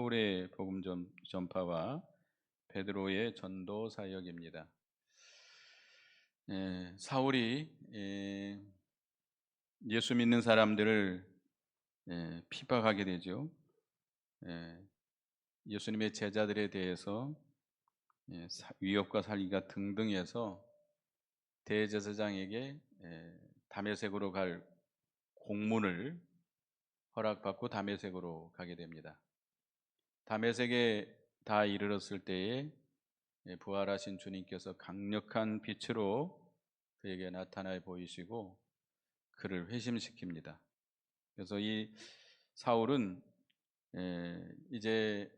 사울의 복음 전파와 베드로의 전도 사역입니다. 사울이 예수 믿는 사람들을 핍박하게 되죠. 예, 예수님의 제자들에 대해서 위협과 살기가 등등해서 대제사장에게 다메섹으로 갈 공문을 허락받고 다메섹으로 가게 됩니다. 다메섹에 다 이르렀을 때에 부활하신 주님께서 강력한 빛으로 그에게 나타나 보이시고 그를 회심시킵니다. 그래서 이 사울은 이제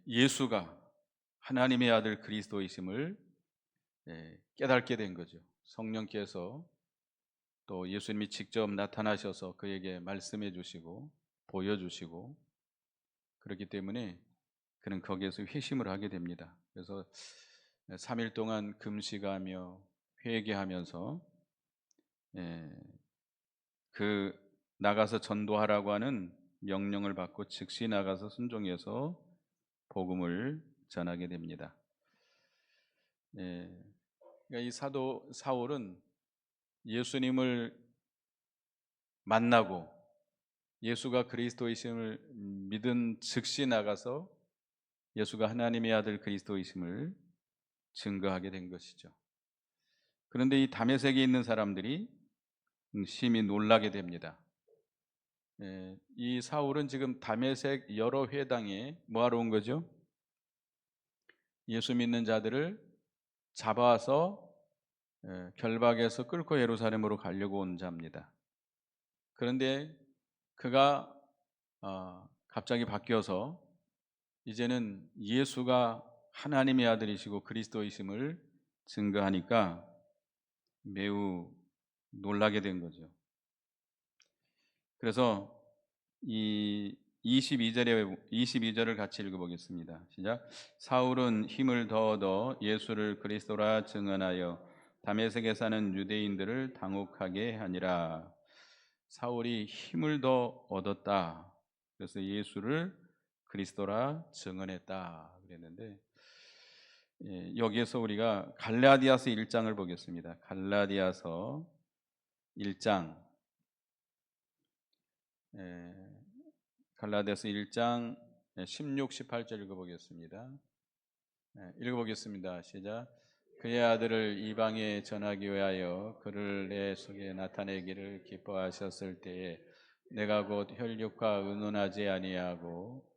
예수가 하나님의 아들 그리스도이심을 깨닫게 된 거죠. 성령께서 또 예수님이 직접 나타나셔서 그에게 말씀해 주시고 보여주시고 그렇기 때문에 그는 거기에서 회심을 하게 됩니다. 그래서 3일 동안 금식하며 회개하면서 그 나가서 전도하라고 하는 명령을 받고 즉시 나가서 순종해서 복음을 전하게 됩니다. 그러니까 이 사도 사울은 예수님을 만나고 예수가 그리스도이심을 믿은 즉시 나가서 예수가 하나님의 아들 그리스도이심을 증거하게 된 것이죠. 그런데 이 다메섹에 있는 사람들이 심히 놀라게 됩니다. 이 사울은 지금 다메섹 여러 회당에 뭐하러 온 거죠? 예수 믿는 자들을 잡아서 결박해서 끌고 예루살렘으로 가려고 온 자입니다. 그런데 그가 갑자기 바뀌어서 이제는 예수가 하나님의 아들이시고 그리스도이심을 증거하니까 매우 놀라게 된 거죠. 그래서 이 22절을 같이 읽어보겠습니다. 시작. 사울은 힘을 더 얻어 예수를 그리스도라 증언하여 다메섹에 사는 유대인들을 당혹하게 하니라. 사울이 힘을 더 얻었다. 그래서 예수를 그리스도라 증언했다 그랬는데 여기에서 우리가 갈라디아서 1장을 보겠습니다. 갈라디아서 1장 갈라디아서 1장 16, 18절 읽어보겠습니다. 읽어보겠습니다. 시작. 그의 아들을 이방에 전하기 위하여 그를 내 속에 나타내기를 기뻐하셨을 때에 내가 곧 혈육과 의논하지 아니하고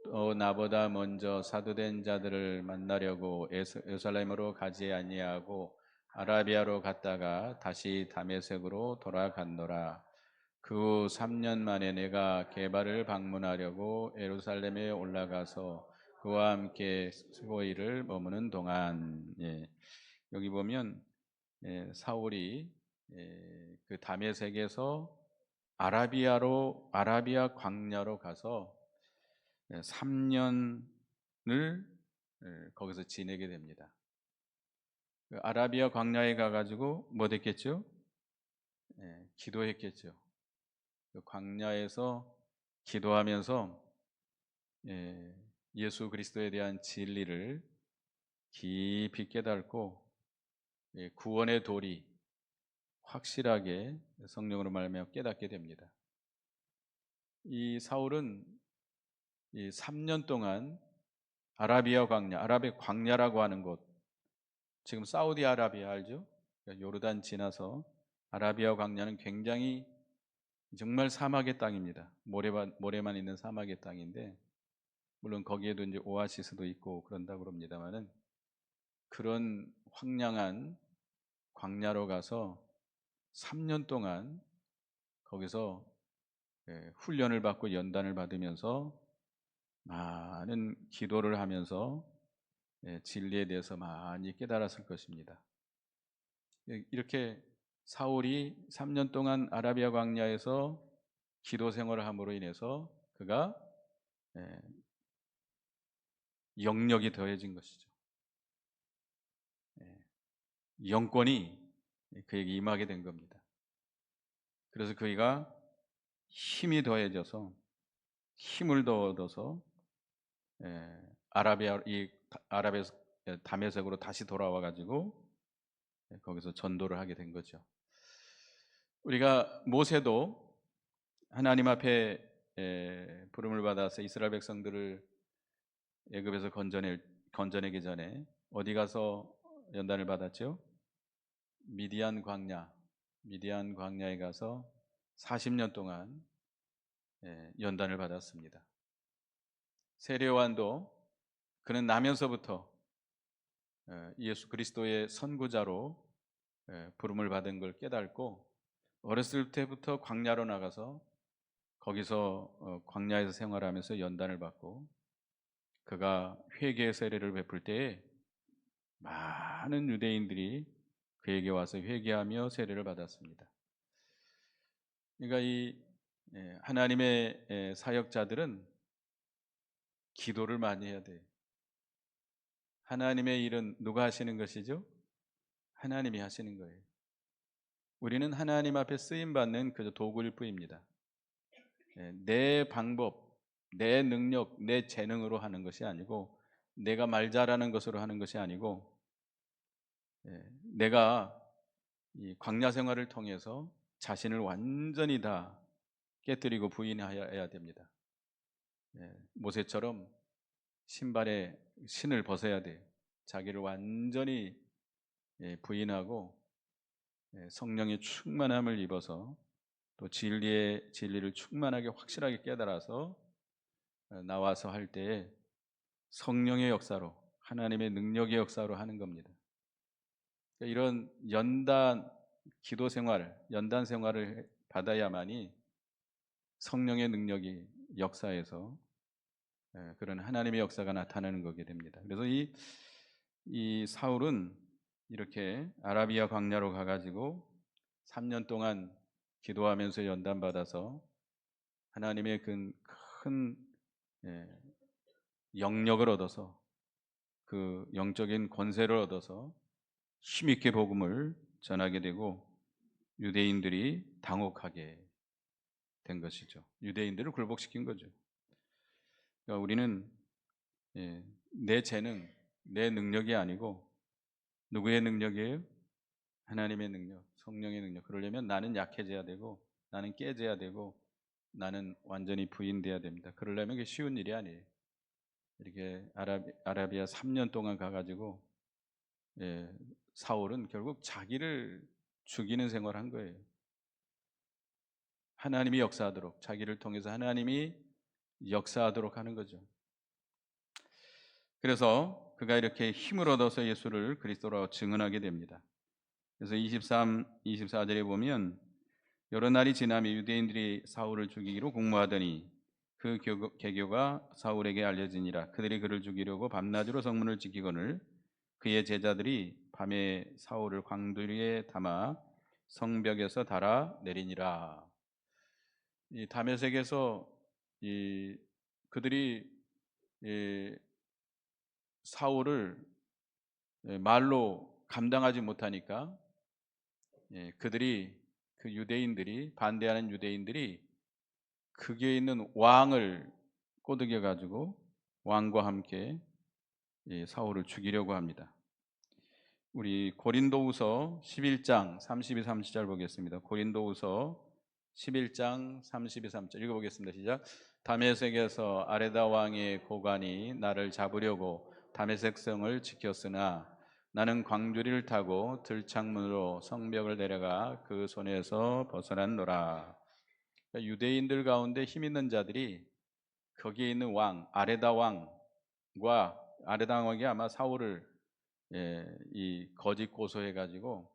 또 나보다 먼저 사도된 자들을 만나려고 예루살렘으로 가지 아니하고 아라비아로 갔다가 다시 다메섹으로 돌아갔노라. 그 후 3년 만에 내가 게바를 방문하려고 예루살렘에 올라가서 그와 함께 15일을 머무는 동안 여기 보면 사울이 그 다메섹에서 아라비아 광야로 가서 3년을 거기서 지내게 됩니다. 그 아라비아 광야에 가가지고 뭐 됐겠죠? 기도했겠죠. 그 광야에서 기도하면서 예수 그리스도에 대한 진리를 깊이 깨닫고 구원의 도리 확실하게 성령으로 말하며 깨닫게 됩니다. 이 사울은 이 3년 동안 아라비아 광야라고 하는 곳, 지금 사우디아라비아 알죠? 요르단 지나서 아라비아 광야는 굉장히 정말 사막의 땅입니다. 모래만 있는 사막의 땅인데 물론 거기에도 이제 오아시스도 있고 그런다고 그럽니다만은 그런 황량한 광야로 가서 3년 동안 거기서 훈련을 받고 연단을 받으면서 많은 기도를 하면서 진리에 대해서 많이 깨달았을 것입니다. 이렇게 사울이 3년 동안 아라비아 광야에서 기도 생활을 함으로 인해서 그가 영력이 더해진 것이죠. 영권이 그에게 임하게 된 겁니다. 그래서 그가 힘이 더해져서 힘을 더 얻어서 아랍에서 다메섹으로 다시 돌아와 가지고 거기서 전도를 하게 된 거죠. 우리가 모세도 하나님 앞에 부름을 받아서 이스라엘 백성들을 애굽에서 건져내기 전에 어디 가서 연단을 받았죠? 미디안 광야에 가서 40년 동안 연단을 받았습니다. 세례요한도 그는 나면서부터 예수 그리스도의 선구자로 부름을 받은 걸 깨닫고 어렸을 때부터 광야로 나가서 거기서 광야에서 생활하면서 연단을 받고 그가 회개 세례를 베풀 때에 많은 유대인들이 그에게 와서 회개하며 세례를 받았습니다. 그러니까 이 하나님의 사역자들은 기도를 많이 해야 돼요. 하나님의 일은 누가 하시는 것이죠? 하나님이 하시는 거예요. 우리는 하나님 앞에 쓰임 받는 그저 도구일 뿐입니다. 내 방법, 내 능력, 내 재능으로 하는 것이 아니고 내가 말 잘하는 것으로 하는 것이 아니고 내가 이 광야 생활을 통해서 자신을 완전히 다 깨뜨리고 부인해야 됩니다. 모세처럼 신발에 신을 벗어야 돼요. 자기를 완전히 부인하고 성령의 충만함을 입어서 또 진리를 충만하게 확실하게 깨달아서 나와서 할 때에 성령의 역사로 하나님의 능력의 역사로 하는 겁니다. 그러니까 이런 기도 생활, 연단 생활을 받아야만이 성령의 능력이 역사에서 그런 하나님의 역사가 나타나는 거게 됩니다. 그래서 이 사울은 이렇게 아라비아 광야로 가가지고 3년 동안 기도하면서 연단 받아서 하나님의 큰 영역을 얻어서 그 영적인 권세를 얻어서 힘있게 복음을 전하게 되고 유대인들이 당혹하게 된 것이죠. 유대인들을 굴복시킨 거죠. 그러니까 우리는 내 재능, 내 능력이 아니고 누구의 능력이에요? 하나님의 능력, 성령의 능력. 그러려면 나는 약해져야 되고 나는 깨져야 되고 나는 완전히 부인돼야 됩니다. 그러려면 그게 쉬운 일이 아니에요. 이렇게 아라비아 3년 동안 가가지고 사울은 결국 자기를 죽이는 생활을 한 거예요. 하나님이 역사하도록, 자기를 통해서 하나님이 역사하도록 하는 거죠. 그래서 그가 이렇게 힘을 얻어서 예수를 그리스도로 증언하게 됩니다. 그래서 23, 24절에 보면 여러 날이 지나며 유대인들이 사울을 죽이기로 공모하더니 그 계교가 사울에게 알려지니라. 그들이 그를 죽이려고 밤낮으로 성문을 지키거늘 그의 제자들이 밤에 사울을 광두리에 담아 성벽에서 달아 내리니라. 이 다메섹에서 그들이 사울을 말로 감당하지 못하니까 그 유대인들이 반대하는 유대인들이 그게 있는 왕을 꼬드겨 가지고 왕과 함께 사울을 죽이려고 합니다. 우리 고린도후서 11장 32, 30절 보겠습니다. 고린도후서 11장 32, 30절 읽어보겠습니다. 시작. 다메섹에서 아레다 왕의 고관이 나를 잡으려고 다메섹 성을 지켰으나 나는 광주리를 타고 들창문으로 성벽을 내려가 그 손에서 벗어났노라. 그러니까 유대인들 가운데 힘 있는 자들이 거기에 있는 왕 아레다 왕이 아마 사울을 이 거짓 고소해 가지고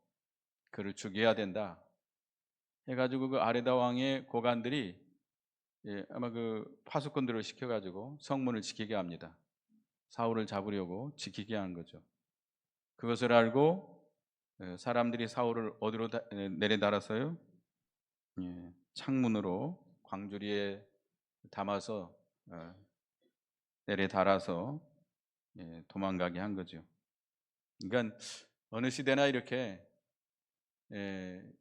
그를 죽여야 된다 해 가지고 그 아레다 왕의 고관들이 아마 그 파수꾼들을 시켜 가지고 성문을 지키게 합니다. 사울을 잡으려고 지키게 한 거죠. 그것을 알고 사람들이 사울을 어디로 내려달았어요? 창문으로 광주리에 담아서 내려달아서 도망가게 한 거죠. 그러니까 어느 시대나 이렇게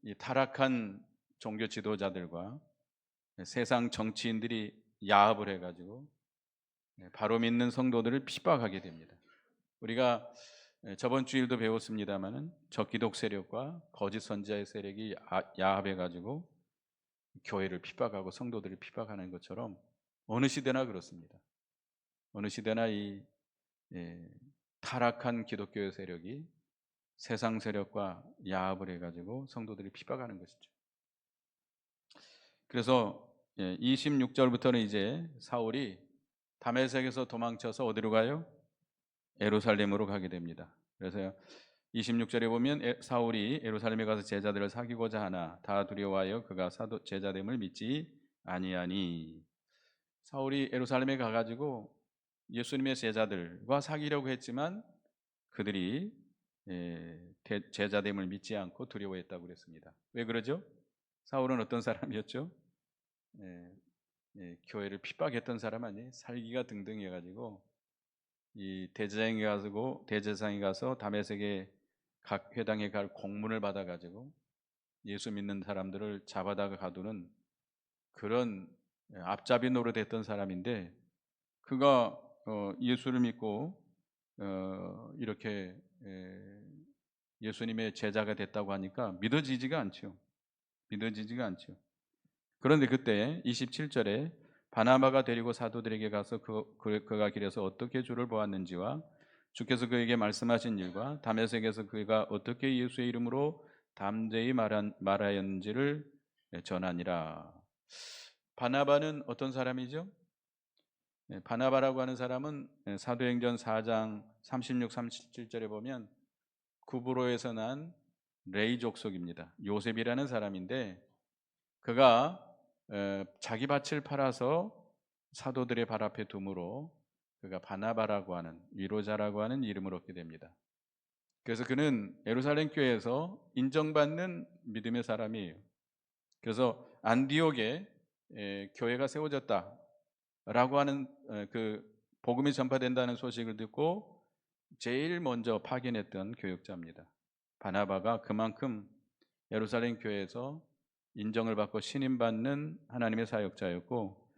이 타락한 종교 지도자들과 세상 정치인들이 야합을 해가지고 바로 믿는 성도들을 핍박하게 됩니다. 우리가 저번 주일도 배웠습니다마는 적기독 세력과 거짓 선지자의 세력이 야합해가지고 교회를 핍박하고 성도들을 핍박하는 것처럼 어느 시대나 그렇습니다. 어느 시대나 이 타락한 기독교의 세력이 세상 세력과 야합을 해가지고 성도들이 핍박하는 것이죠. 그래서 26절부터는 이제 사울이 다메섹에서 도망쳐서 어디로 가요? 예루살렘으로 가게 됩니다. 그래서 26절에 보면 사울이 예루살렘에 가서 제자들을 사귀고자 하나 다 두려워하여 그가 제자됨을 믿지 아니하니. 사울이 예루살렘에 가가지고 예수님의 제자들과 사귀려고 했지만 그들이 제자됨을 믿지 않고 두려워했다고 그랬습니다. 왜 그러죠? 사울은 어떤 사람이었죠? 교회를 핍박했던 사람 아니에요? 살기가 등등해가지고 이 대제사장이 가서 다메섹에 각 회당에 갈 공문을 받아가지고 예수 믿는 사람들을 잡아다가 가두는 그런 앞잡이 노릇했던 사람인데, 그가 예수를 믿고 이렇게 예수님의 제자가 됐다고 하니까 믿어지지가 않죠. 믿어지지가 않죠. 그런데 그때 27절에 바나바가 데리고 사도들에게 가서 그가 길에서 어떻게 주를 보았는지와 주께서 그에게 말씀하신 일과 다메섹에서 그가 어떻게 예수의 이름으로 담대히 말하였는지를 전하니라. 바나바는 어떤 사람이죠? 바나바라고 하는 사람은 사도행전 4장 36, 37절에 보면 구브로에서 난 레이 족속입니다. 요셉이라는 사람인데 그가 자기 밭을 팔아서 사도들의 발 앞에 둠으로 그가 바나바라고 하는, 위로자라고 하는 이름을 얻게 됩니다. 그래서 그는 예루살렘 교회에서 인정받는 믿음의 사람이에요. 그래서 안디옥에 교회가 세워졌다라고 하는 그 복음이 전파된다는 소식을 듣고 제일 먼저 파견했던 교역자입니다. 바나바가 그만큼 예루살렘 교회에서 인정을 받고 신임받는 하나님의 사역자였고,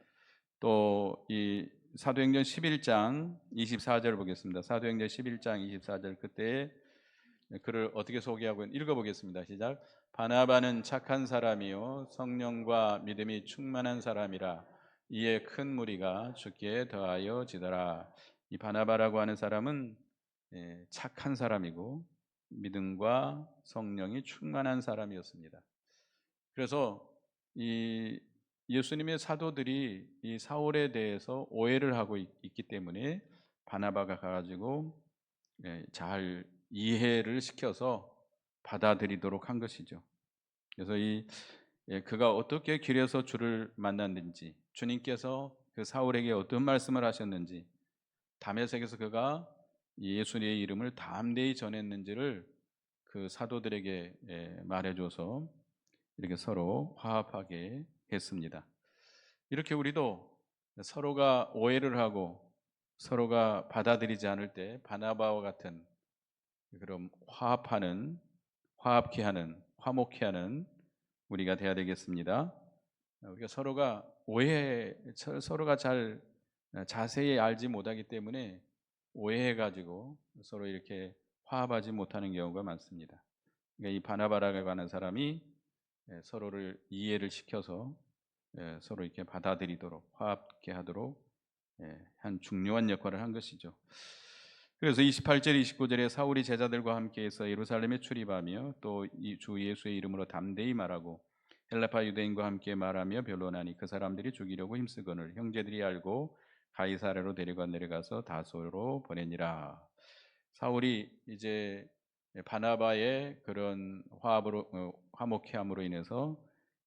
또 이 사도행전 11장 24절 보겠습니다. 사도행전 11장 24절 그때 그를 어떻게 소개하고 읽어보겠습니다. 시작. 바나바는 착한 사람이요 성령과 믿음이 충만한 사람이라 이에 큰 무리가 주께 더하여 지더라. 이 바나바라고 하는 사람은 착한 사람이고 믿음과 성령이 충만한 사람이었습니다. 그래서 이 예수님의 사도들이 이 사울에 대해서 오해를 하고 있기 때문에 바나바가 가가지고 잘 이해를 시켜서 받아들이도록 한 것이죠. 그래서 그가 어떻게 길에서 주를 만났는지, 주님께서 그 사울에게 어떤 말씀을 하셨는지, 다메섹에서 그가 예수님의 이름을 담대히 전했는지를 그 사도들에게 말해줘서 이렇게 서로 화합하게 했습니다. 이렇게 우리도 서로가 오해를 하고 서로가 받아들이지 않을 때 바나바와 같은 그런 화합케 하는, 화목케 하는 우리가 돼야 되겠습니다. 우리가 서로가 잘 자세히 알지 못하기 때문에 오해해가지고 서로 이렇게 화합하지 못하는 경우가 많습니다. 그러니까 이 바나바라고 하는 사람이 서로를 이해를 시켜서 서로 이렇게 받아들이도록 화합케 하도록 한 중요한 역할을 한 것이죠. 그래서 28절 29절에 사울이 제자들과 함께해서 예루살렘에 출입하며 또 주 예수의 이름으로 담대히 말하고 헬라파 유대인과 함께 말하며 변론하니 그 사람들이 죽이려고 힘쓰거늘 형제들이 알고 가이사랴로 내려가서 다소로 보내니라. 사울이 이제 바나바의 그런 화목해함으로 인해서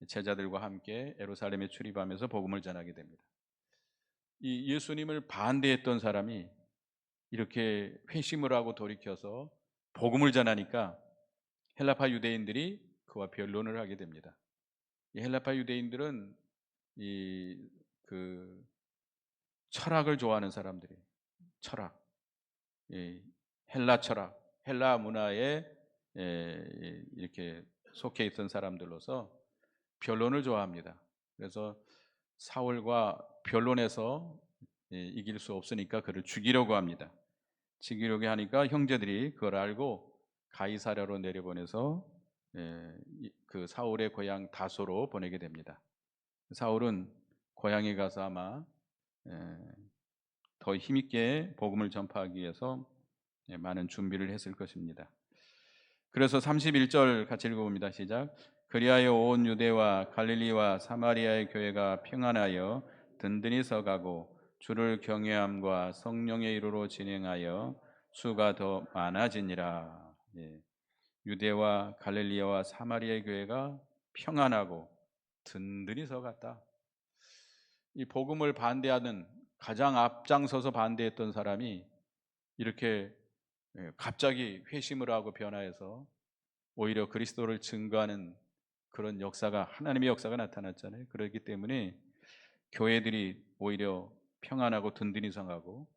제자들과 함께 예루살렘에 출입하면서 복음을 전하게 됩니다. 이 예수님을 반대했던 사람이 이렇게 회심을 하고 돌이켜서 복음을 전하니까 헬라파 유대인들이 그와 변론을 하게 됩니다. 이 헬라파 유대인들은 그 철학을 좋아하는 사람들이에요. 철학, 헬라 철학, 헬라 문화에 이렇게 속해 있던 사람들로서 변론을 좋아합니다. 그래서 사울과 변론해서 이길 수 없으니까 그를 죽이려고 합니다. 죽이려고 하니까 형제들이 그걸 알고 가이사랴로 내려보내서 그 사울의 고향 다소로 보내게 됩니다. 사울은 고향에 가서 아마 더 힘있게 복음을 전파하기 위해서 많은 준비를 했을 것입니다. 그래서 31절 같이 읽어봅니다. 시작. 그리하여 온 유대와 갈릴리와 사마리아의 교회가 평안하여 든든히 서가고 주를 경외함과 성령의 이루로 진행하여 수가 더 많아지니라. 유대와 갈릴리와 사마리아의 교회가 평안하고 든든히 서갔다. 이 복음을 반대하는 가장 앞장서서 반대했던 사람이 이렇게 갑자기 회심을 하고 변화해서 오히려 그리스도를 증거하는 그런 역사가, 하나님의 역사가 나타났잖아요. 그렇기 때문에 교회들이 오히려 평안하고 든든히 성하고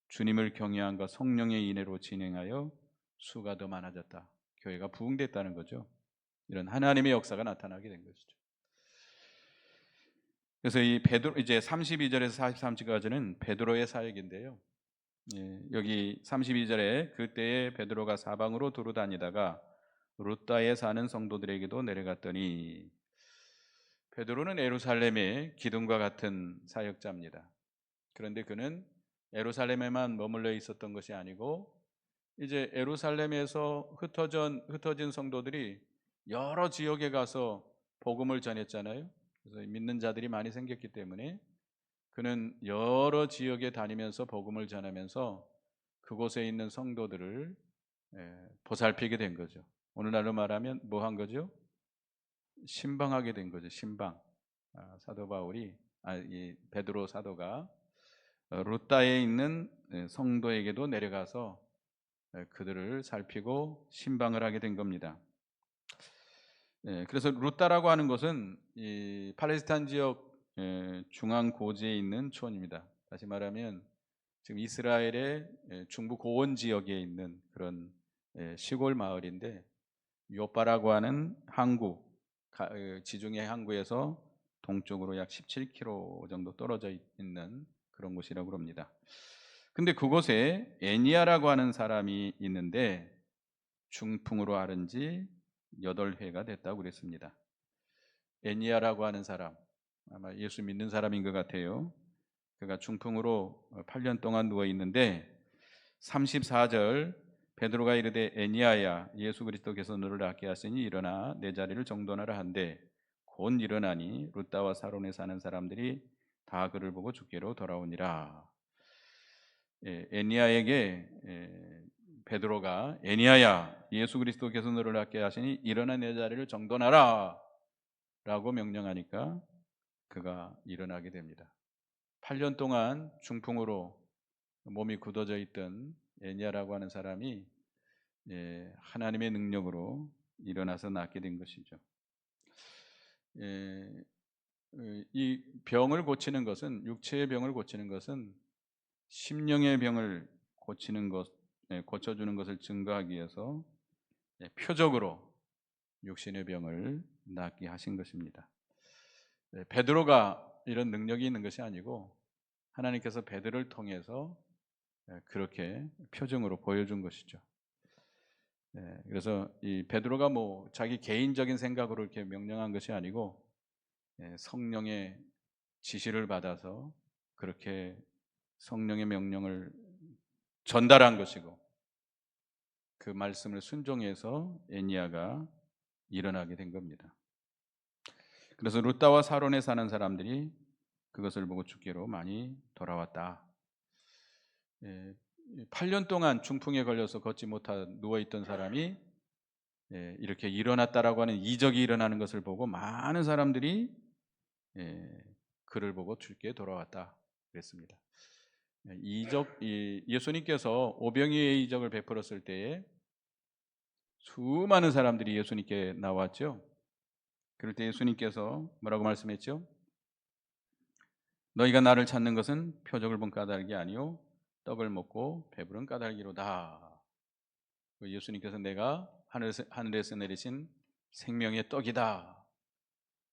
주님을 경외함과 성령의 인애로 진행하여 수가 더 많아졌다. 교회가 부흥됐다는 거죠. 이런 하나님의 역사가 나타나게 된 것이죠. 그래서 이 베드로, 이제 32절에서 43절까지는 베드로의 사역인데요. 여기 32절에 그때에 베드로가 사방으로 두루 다니다가 루다에 사는 성도들에게도 내려갔더니, 베드로는 예루살렘의 기둥과 같은 사역자입니다. 그런데 그는 예루살렘에만 머물러 있었던 것이 아니고 이제 예루살렘에서 흩어진 성도들이 여러 지역에 가서 복음을 전했잖아요. 그래서 믿는 자들이 많이 생겼기 때문에 그는 여러 지역에 다니면서 복음을 전하면서 그곳에 있는 성도들을 보살피게 된 거죠. 오늘날로 말하면 뭐 한 거죠? 신방하게 된 거죠. 신방. 사도 바울이, 이 베드로 사도가 루다에 있는 성도에게도 내려가서 그들을 살피고 신방을 하게 된 겁니다. 그래서 루다라고 하는 것은 이 팔레스타인 지역 중앙 고지에 있는 촌입니다. 다시 말하면 지금 이스라엘의 중부 고원 지역에 있는 그런 시골 마을인데, 요바라고 하는 항구, 지중해 항구에서 동쪽으로 약 17km 정도 떨어져 있는 그런 곳이라고 합니다. 근데 그곳에 애니아라고 하는 사람이 있는데 중풍으로 앓은 지 8회가 됐다고 그랬습니다. 애니아라고 하는 사람, 아마 예수 믿는 사람인 것 같아요. 그가 중풍으로 8년 동안 누워 있는데 34절, 베드로가 이르되 애니아야, 예수 그리스도께서 너를 낫게 하시니 일어나 내 자리를 정돈하라 한데 곧 일어나니 루다와 사론에 사는 사람들이 다 그를 보고 주께로 돌아오니라. 애니아에게 베드로가 애니아야, 예수 그리스도께서 너를 낫게 하시니 일어나 내 자리를 정돈하라 라고 명령하니까 그가 일어나게 됩니다. 8년 동안 중풍으로 몸이 굳어져 있던 애니아라고 하는 사람이 하나님의 능력으로 일어나서 낫게 된 것이죠. 이 병을 고치는 것은, 육체의 병을 고치는 것은 심령의 병을 고치는 것, 고쳐주는 것을 증거하기 위해서 표적으로 육신의 병을 낫게 하신 것입니다. 베드로가 이런 능력이 있는 것이 아니고 하나님께서 베드로를 통해서 그렇게 표징으로 보여준 것이죠. 그래서 이 베드로가 뭐 자기 개인적인 생각으로 이렇게 명령한 것이 아니고 성령의 지시를 받아서 그렇게 성령의 명령을 전달한 것이고, 그 말씀을 순종해서 애니아가 일어나게 된 겁니다. 그래서 루다와 사론에 사는 사람들이 그것을 보고 주께로 많이 돌아왔다. 8년 동안 중풍에 걸려서 걷지 못하 누워있던 사람이 이렇게 일어났다라고 하는 이적이 일어나는 것을 보고 많은 사람들이 그를 보고 주께 돌아왔다 그랬습니다. 예수님께서 오병이의 이적을 베풀었을 때에 수많은 사람들이 예수님께 나왔죠. 그럴 때 예수님께서 뭐라고 말씀했죠? 너희가 나를 찾는 것은 표적을 본 까닭이 아니요 떡을 먹고 배부른 까닭이로다. 예수님께서 내가 하늘에서 내리신 생명의 떡이다.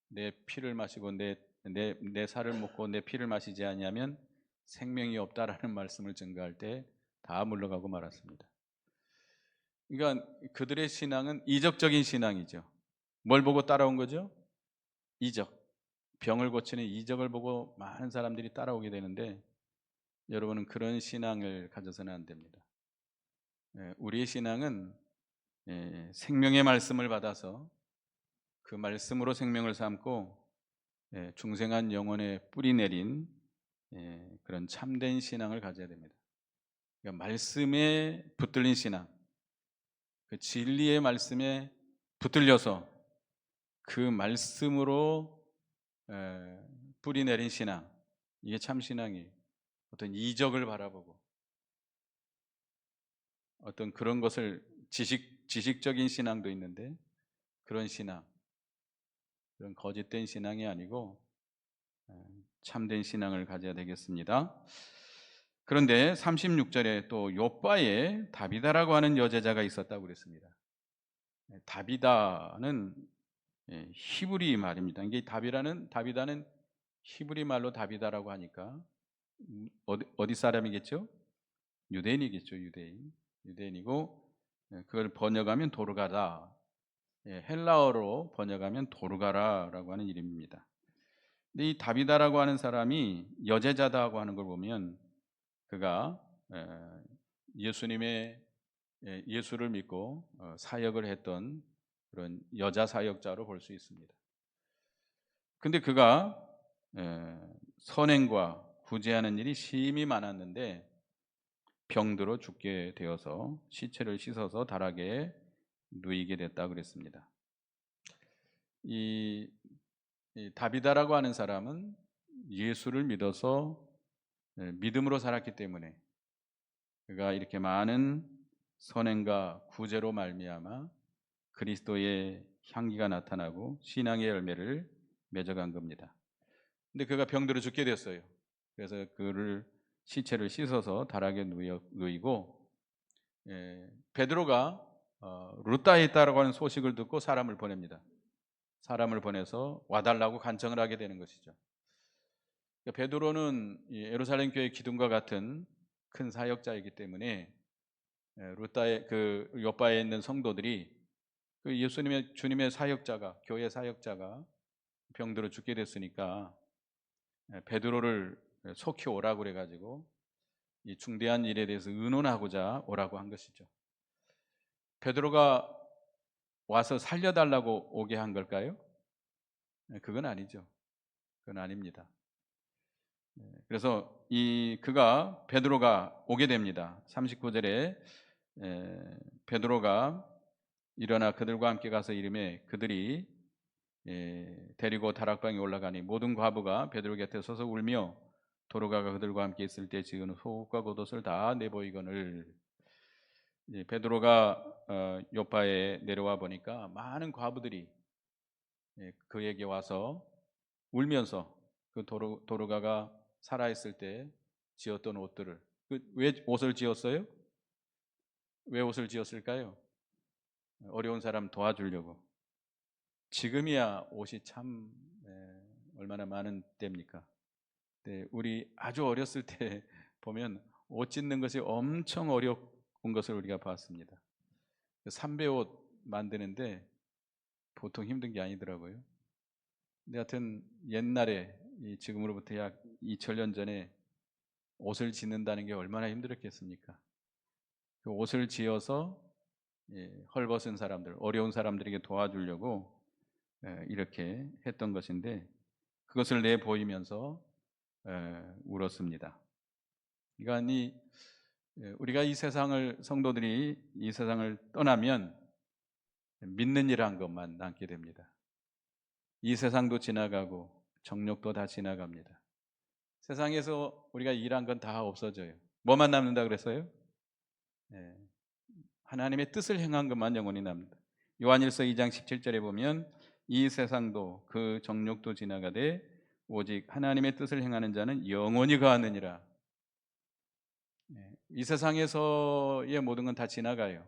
내 피를 마시고 내 내 살을 먹고 내 피를 마시지 아니하면 생명이 없다라는 말씀을 증거할 때 다 물러가고 말았습니다. 그러니까 그들의 신앙은 이적적인 신앙이죠. 뭘 보고 따라온 거죠? 이적. 병을 고치는 이적을 보고 많은 사람들이 따라오게 되는데, 여러분은 그런 신앙을 가져서는 안 됩니다. 우리의 신앙은 생명의 말씀을 받아서 그 말씀으로 생명을 삼고 중생한 영혼에 뿌리 내린 그런 참된 신앙을 가져야 됩니다. 그러니까 말씀에 붙들린 신앙, 그 진리의 말씀에 붙들려서 그 말씀으로 뿌리 내린 신앙, 이게 참 신앙이에요. 어떤 이적을 바라보고 어떤 그런 것을 지식적인 신앙도 있는데, 그런 신앙, 그런 거짓된 신앙이 아니고 참된 신앙을 가져야 되겠습니다. 그런데 36절에 또 요바에 다비다라고 하는 여제자가 있었다고 그랬습니다. 다비다는 히브리 말입니다. 이게 다비다는 히브리 말로 다비다라고 하니까 어디 사람이겠죠? 유대인이겠죠. 유대인이고, 그걸 번역하면 도르가다. 헬라어로 번역하면 도르가라라고 하는 이름입니다. 근데 이 다비다라고 하는 사람이 여제자다고 하는 걸 보면, 그가 예수를 믿고 사역을 했던 그런 여자 사역자로 볼 수 있습니다. 근데 그가 선행과 구제하는 일이 심히 많았는데 병들어 죽게 되어서 시체를 씻어서 다락에 누이게 됐다 그랬습니다. 이 다비다라고 하는 사람은 예수를 믿어서 믿음으로 살았기 때문에 그가 이렇게 많은 선행과 구제로 말미암아 그리스도의 향기가 나타나고 신앙의 열매를 맺어간 겁니다. 근데 그가 병들어 죽게 됐어요. 그래서 그를 시체를 씻어서 다락에 누이고, 베드로가 루다에 있다라고 하는 소식을 듣고 사람을 보냅니다. 사람을 보내서 와달라고 간청을 하게 되는 것이죠. 베드로는 예루살렘 교회 기둥과 같은 큰 사역자이기 때문에 루다의 그 요바에 있는 성도들이 그 주님의 사역자가, 교회 사역자가 병들어 죽게 됐으니까 베드로를 속히 오라고 그래가지고 이 중대한 일에 대해서 의논하고자 오라고 한 것이죠. 베드로가 와서 살려달라고 오게 한 걸까요? 그건 아니죠. 그건 아닙니다. 그래서 베드로가 오게 됩니다. 39절에 베드로가 일어나 그들과 함께 가서 이르매 그들이 데리고 다락방에 올라가니 모든 과부가 베드로 곁에 서서 울며 도로가가 그들과 함께 있을 때 지은 속옷과 겉옷을 다 내보이거늘. 베드로가 요파에 내려와 보니까 많은 과부들이 그에게 와서 울면서 그 도로가가 살아있을 때 지었던 옷들을, 왜 옷을 지었어요? 왜 옷을 지었을까요? 어려운 사람 도와주려고. 지금이야 옷이 참 얼마나 많은 때입니까? 네, 우리 아주 어렸을 때 보면 옷 짓는 것이 엄청 어려운 것을 우리가 봤습니다. 삼배옷 만드는데 보통 힘든 게 아니더라고요. 근데 하여튼 옛날에 지금으로부터 약 2000년 전에 옷을 짓는다는 게 얼마나 힘들었겠습니까? 그 옷을 지어서 헐벗은 사람들, 어려운 사람들에게 도와주려고 이렇게 했던 것인데 그것을 내보이면서 울었습니다. 그러니까 우리가 성도들이 이 세상을 떠나면 믿는 일 한 것만 남게 됩니다. 이 세상도 지나가고 정욕도 다 지나갑니다. 세상에서 우리가 일한 건 다 없어져요. 뭐만 남는다 그랬어요? 하나님의 뜻을 행한 것만 영원히 남는다. 요한일서 2장 17절에 보면 이 세상도 그 정욕도 지나가되 오직 하나님의 뜻을 행하는 자는 영원히 거하느니라. 이 세상에서의 모든 건 다 지나가요.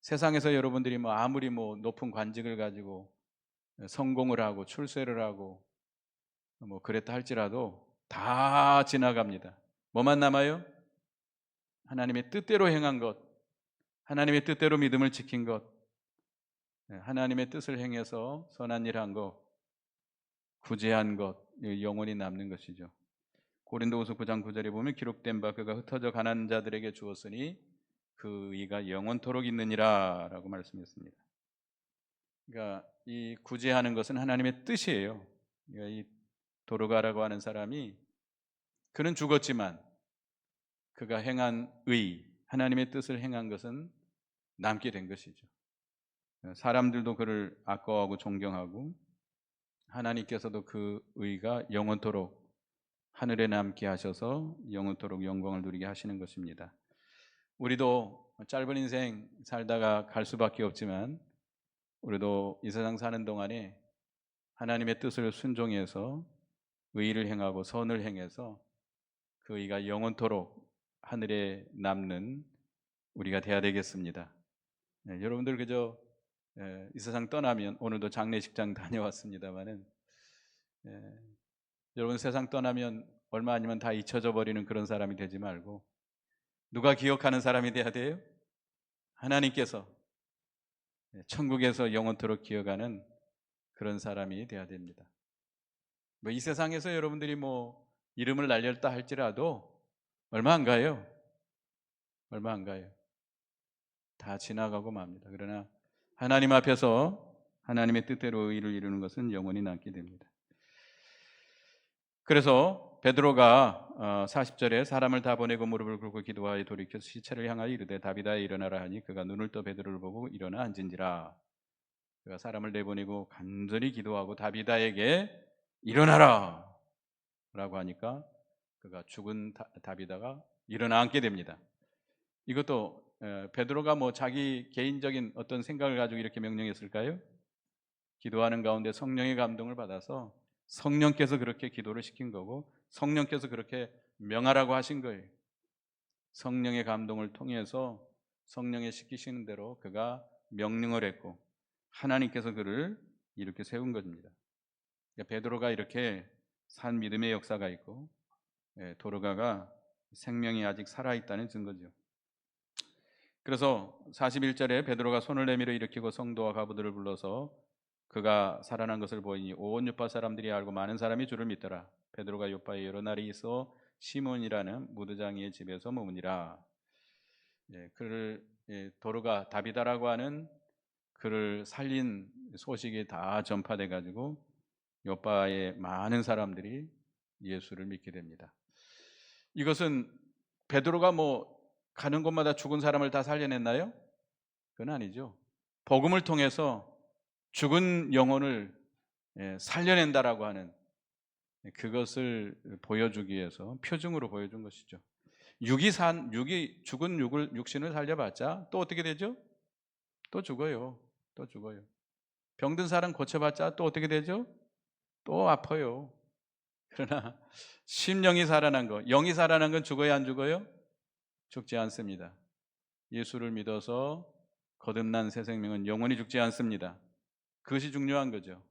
세상에서 여러분들이 아무리 높은 관직을 가지고 성공을 하고 출세를 하고 뭐 그랬다 할지라도 다 지나갑니다. 뭐만 남아요? 하나님의 뜻대로 행한 것, 하나님의 뜻대로 믿음을 지킨 것, 하나님의 뜻을 행해서 선한 일 한 것, 구제한 것, 영원히 남는 것이죠. 고린도후서 9장 9절에 보면 기록된 바 그가 흩어져 가난한 자들에게 주었으니 그 의가 영원토록 있느니라 라고 말씀했습니다. 그러니까 이 구제하는 것은 하나님의 뜻이에요. 그러니까 이 도르가라고 하는 사람이 그는 죽었지만 그가 행한 의, 하나님의 뜻을 행한 것은 남게 된 것이죠. 사람들도 그를 아까워하고 존경하고 하나님께서도 그 의가 영원토록 하늘에 남게 하셔서 영원토록 영광을 누리게 하시는 것입니다. 우리도 짧은 인생 살다가 갈 수밖에 없지만 우리도 이 세상 사는 동안에 하나님의 뜻을 순종해서 의를 행하고 선을 행해서 그 의가 영원토록 하늘에 남는 우리가 돼야 되겠습니다. 여러분들 그저 이 세상 떠나면, 오늘도 장례식장 다녀왔습니다마는, 여러분 세상 떠나면 얼마 아니면 다 잊혀져 버리는 그런 사람이 되지 말고 누가 기억하는 사람이 돼야 돼요? 하나님께서 천국에서 영원토록 기억하는 그런 사람이 돼야 됩니다. 뭐 이 세상에서 여러분들이 뭐 이름을 날렸다 할지라도 얼마 안 가요. 얼마 안 가요. 다 지나가고 맙니다. 그러나 하나님 앞에서 하나님의 뜻대로 의를 이루는 것은 영원히 남게 됩니다. 그래서 베드로가 40절에 사람을 다 보내고 무릎을 꿇고 기도하여 돌이켜서 시체를 향하여 이르되 다비다에 일어나라 하니 그가 눈을 떠 베드로를 보고 일어나 앉은지라. 그가 사람을 내보내고 간절히 기도하고 다비다에게 일어나라 라고 하니까 그가 죽은 다비다가 일어나 앉게 됩니다. 이것도 베드로가 뭐 자기 개인적인 어떤 생각을 가지고 이렇게 명령했을까요? 기도하는 가운데 성령의 감동을 받아서 성령께서 그렇게 기도를 시킨 거고 성령께서 그렇게 명하라고 하신 거예요. 성령의 감동을 통해서 성령의 시키시는 대로 그가 명령을 했고 하나님께서 그를 이렇게 세운 것입니다. 그러니까 베드로가 이렇게 산 믿음의 역사가 있고 도르가가 생명이 아직 살아있다는 증거죠. 그래서 41절에 베드로가 손을 내밀어 일으키고 성도와 가부들을 불러서 그가 살아난 것을 보이니 온 요파 사람들이 알고 많은 사람이 주를 믿더라. 베드로가 요파에 여러 날이 있어 시몬이라는 무드장이의 집에서 머무니라. 그를 도르가 다비다라고 하는 그를 살린 소식이 다 전파돼 가지고 요파의 많은 사람들이 예수를 믿게 됩니다. 이것은 베드로가 뭐 가는 곳마다 죽은 사람을 다 살려냈나요? 그건 아니죠. 복음을 통해서 죽은 영혼을 살려낸다라고 하는 그것을 보여주기 위해서 표징으로 보여준 것이죠. 죽은 육신을 살려봤자 또 어떻게 되죠? 또 죽어요. 또 죽어요. 병든 사람 고쳐봤자 또 어떻게 되죠? 또 아파요. 그러나 심령이 살아난 거, 영이 살아난 건 죽어야 안 죽어요? 죽지 않습니다. 예수를 믿어서 거듭난 새 생명은 영원히 죽지 않습니다. 그것이 중요한 거죠.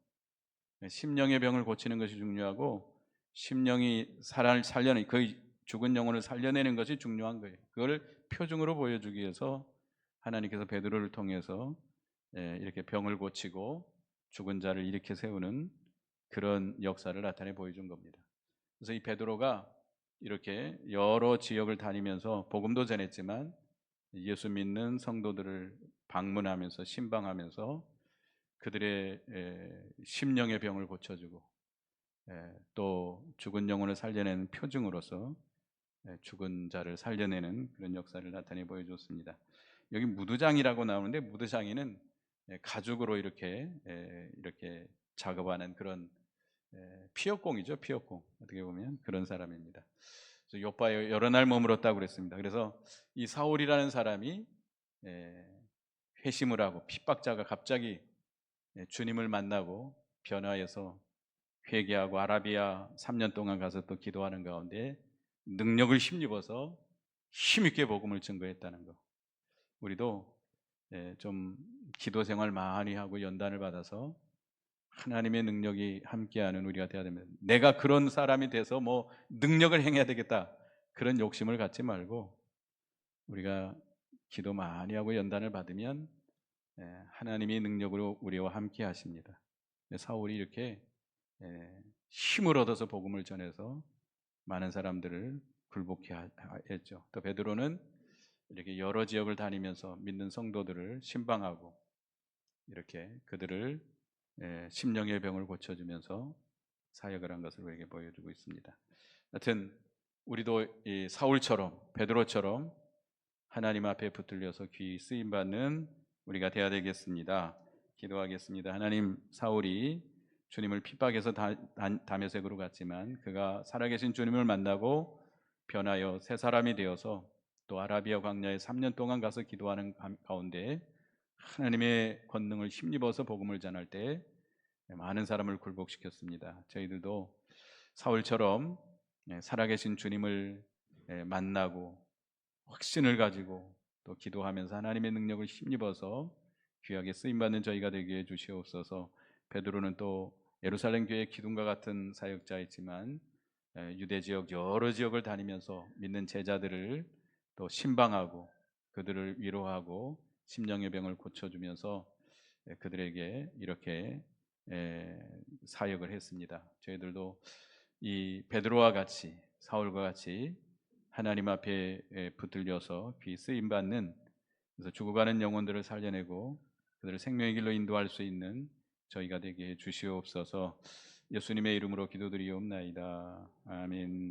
심령의 병을 고치는 것이 중요하고 심령이 살려내 그 죽은 영혼을 살려내는 것이 중요한 거예요. 그걸 표징으로 보여주기 위해서 하나님께서 베드로를 통해서 이렇게 병을 고치고 죽은 자를 일으켜 세우는 그런 역사를 나타내 보여준 겁니다. 그래서 이 베드로가 이렇게 여러 지역을 다니면서 복음도 전했지만 예수 믿는 성도들을 방문하면서 신방하면서 그들의 심령의 병을 고쳐주고 또 죽은 영혼을 살려내는 표징으로서 죽은 자를 살려내는 그런 역사를 나타내 보여줬습니다. 여기 무드장이라고 나오는데 무드장이는 가죽으로 이렇게 작업하는 그런 피역공이죠. 피역공 어떻게 보면 그런 사람입니다. 그래서 요파에 여러 날 머물었다고 그랬습니다. 그래서 이 사울이라는 사람이 회심을 하고 핍박자가 갑자기 주님을 만나고 변화해서 회개하고 아라비아 3년 동안 가서 또 기도하는 가운데 능력을 힘입어서 힘있게 복음을 증거했다는 거. 우리도 좀 기도 생활 많이 하고 연단을 받아서 하나님의 능력이 함께하는 우리가 되어야 됩니다. 내가 그런 사람이 돼서 뭐 능력을 행해야 되겠다, 그런 욕심을 갖지 말고 우리가 기도 많이 하고 연단을 받으면 하나님의 능력으로 우리와 함께 하십니다. 사울이 이렇게 힘을 얻어서 복음을 전해서 많은 사람들을 굴복케 했죠. 또 베드로는 이렇게 여러 지역을 다니면서 믿는 성도들을 신방하고 이렇게 그들을 심령의 병을 고쳐주면서 사역을 한 것을 우리에게 보여주고 있습니다. 하여튼 우리도 이 사울처럼 베드로처럼 하나님 앞에 붙들려서 귀 쓰임 받는 우리가 되어야 되겠습니다. 기도하겠습니다. 하나님, 사울이 주님을 핍박해서 다메섹으로 갔지만 그가 살아계신 주님을 만나고 변하여 새 사람이 되어서 또 아라비아 광야에 3년 동안 가서 기도하는 가운데 하나님의 권능을 힘입어서 복음을 전할 때 많은 사람을 굴복시켰습니다. 저희들도 사울처럼 살아계신 주님을 만나고 확신을 가지고 또 기도하면서 하나님의 능력을 힘입어서 귀하게 쓰임받는 저희가 되게 해 주시옵소서. 베드로는 또 예루살렘 교회 기둥과 같은 사역자이지만 유대 지역 여러 지역을 다니면서 믿는 제자들을 또 신방하고 그들을 위로하고 심령의 병을 고쳐주면서 그들에게 이렇게 사역을 했습니다. 저희들도 이 베드로와 같이 사울과 같이 하나님 앞에 붙들려서 귀 쓰임 받는, 그래서 죽어가는 영혼들을 살려내고 그들을 생명의 길로 인도할 수 있는 저희가 되게 해 주시옵소서. 예수님의 이름으로 기도드리옵나이다. 아멘.